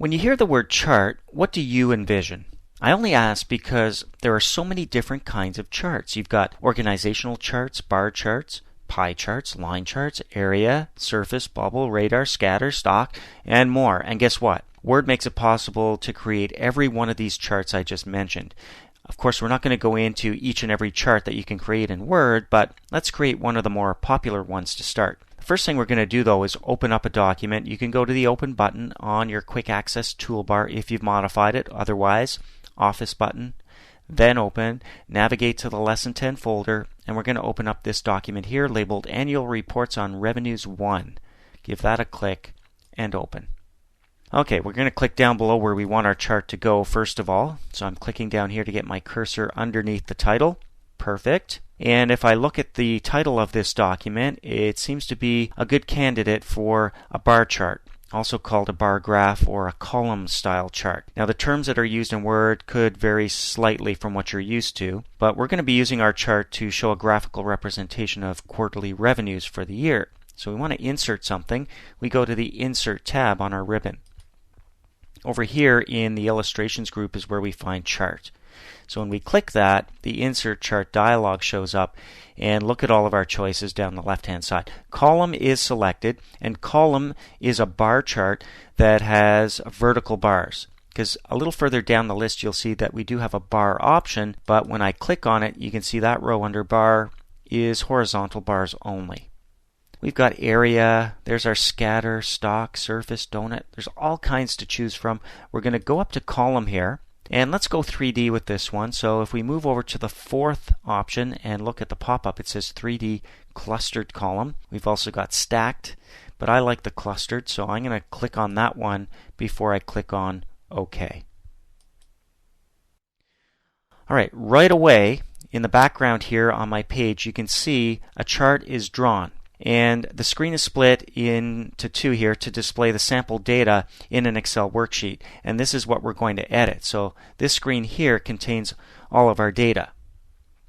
When you hear the word chart, what do you envision? I only ask because there are so many different kinds of charts. You've got organizational charts, bar charts, pie charts, line charts, area, surface, bubble, radar, scatter, stock, and more. And guess what? Word makes it possible to create every one of these charts I just mentioned. Of course, we're not going to go into each and every chart that you can create in Word, but let's create one of the more popular ones to start. The first thing we're going to do, though, is open up a document. You can go to the Open button on your Quick Access toolbar if you've modified it. Otherwise, Office button, then Open, navigate to the Lesson 10 folder, and we're going to open up this document here labeled Annual Reports on Revenues 1. Give that a click and open. Okay, we're going to click down below where we want our chart to go first of all. So I'm clicking down here to get my cursor underneath the title. Perfect. And if I look at the title of this document, it seems to be a good candidate for a bar chart, also called a bar graph or a column style chart. Now the terms that are used in Word could vary slightly from what you're used to, but we're going to be using our chart to show a graphical representation of quarterly revenues for the year. So we want to insert something. We go to the Insert tab on our ribbon. Over here in the Illustrations group is where we find Chart. So when we click that, the Insert Chart dialog shows up, and look at all of our choices down the left-hand side. Column is selected, and column is a bar chart that has vertical bars. Because a little further down the list you'll see that we do have a bar option, but when I click on it, you can see that row under bar is horizontal bars only. We've got area, there's our scatter, stock, surface, donut. There's all kinds to choose from. We're going to go up to column here, and let's go 3D with this one. So if we move over to the fourth option and look at the pop-up, it says 3D clustered column. We've also got stacked, but I like the clustered, so I'm going to click on that one before I click on OK. Alright, right away in the background here on my page, you can see a chart is drawn. And the screen is split into two here to display the sample data in an Excel worksheet. And this is what we're going to edit. So this screen here contains all of our data.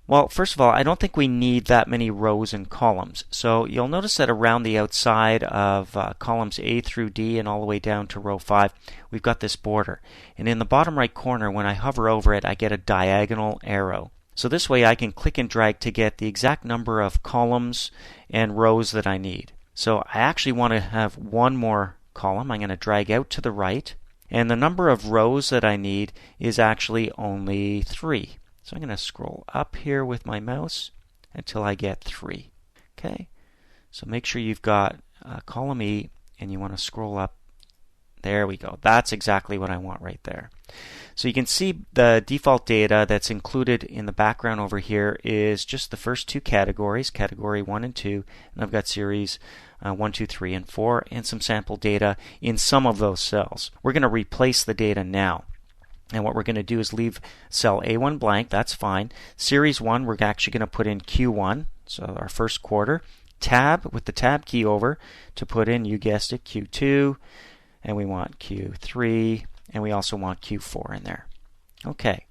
Well, first of all, I don't think we need that many rows and columns. So you'll notice that around the outside of columns A through D and all the way down to row 5, we've got this border. And in the bottom right corner, when I hover over it, I get a diagonal arrow. So this way I can click and drag to get the exact number of columns and rows that I need. So I actually want to have one more column. I'm going to drag out to the right, and the number of rows that I need is actually only 3. So I'm going to scroll up here with my mouse until I get 3. Okay, so make sure you've got column E and you want to scroll up. There we go. That's exactly what I want right there. So you can see the default data that's included in the background over here is just the first two categories, category 1 and 2, and I've got series 1, 2, 3, and 4, and some sample data in some of those cells. We're going to replace the data now. And what we're going to do is leave cell A1 blank, that's fine. Series 1, we're actually going to put in Q1, so our first quarter. Tab, with the tab key over, to put in, you guessed it, Q2, and we want Q3, and we also want Q4 in there. Okay,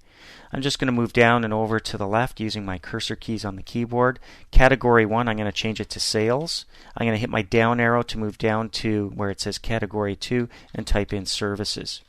I'm just going to move down and over to the left using my cursor keys on the keyboard. Category 1, I'm going to change it to sales. I'm going to hit my down arrow to move down to where it says Category 2 and type in services.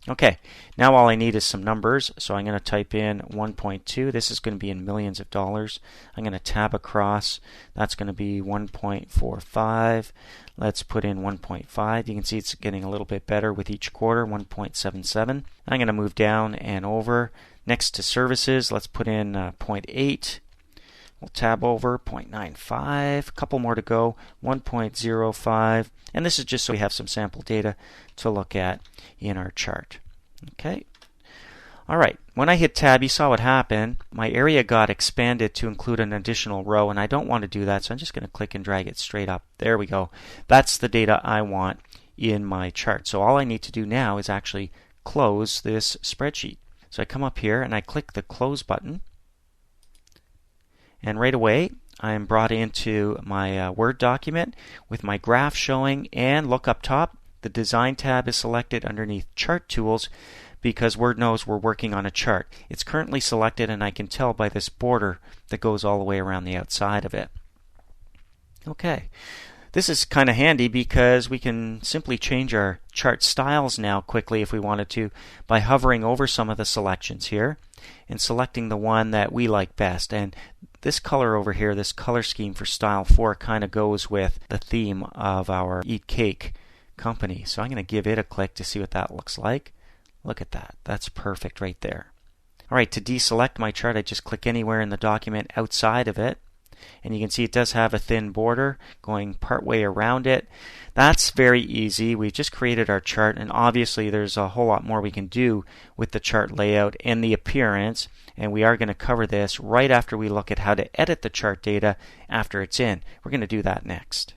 Okay, now all I need is some numbers, so I'm going to type in 1.2. This is going to be in millions of dollars. I'm going to tab across. That's going to be 1.45. Let's put in 1.5. You can see it's getting a little bit better with each quarter, 1.77. I'm going to move down and over. Next to services, let's put in 0.8. We'll tab over 0.95, a couple more to go, 1.05, and this is just so we have some sample data to look at in our chart. Okay. All right, when I hit tab, you saw what happened. My area got expanded to include an additional row, and I don't want to do that, so I'm just going to click and drag it straight up. There we go. That's the data I want in my chart. So all I need to do now is actually close this spreadsheet. So I come up here and I click the close button. And right away, I am brought into my Word document with my graph showing, and look up top, the Design tab is selected underneath Chart Tools because Word knows we're working on a chart. It's currently selected, and I can tell by this border that goes all the way around the outside of it. Okay, This is kind of handy because we can simply change our chart styles now quickly if we wanted to by hovering over some of the selections here and selecting the one that we like best. And this color over here, this color scheme for Style 4, kind of goes with the theme of our Eat Cake company. So I'm going to give it a click to see what that looks like. Look at that. That's perfect right there. Alright, to deselect my chart, I just click anywhere in the document outside of it. And you can see it does have a thin border going partway around it. That's very easy. We've just created our chart, and obviously there's a whole lot more we can do with the chart layout and the appearance, and we are going to cover this right after we look at how to edit the chart data after it's in. We're going to do that next.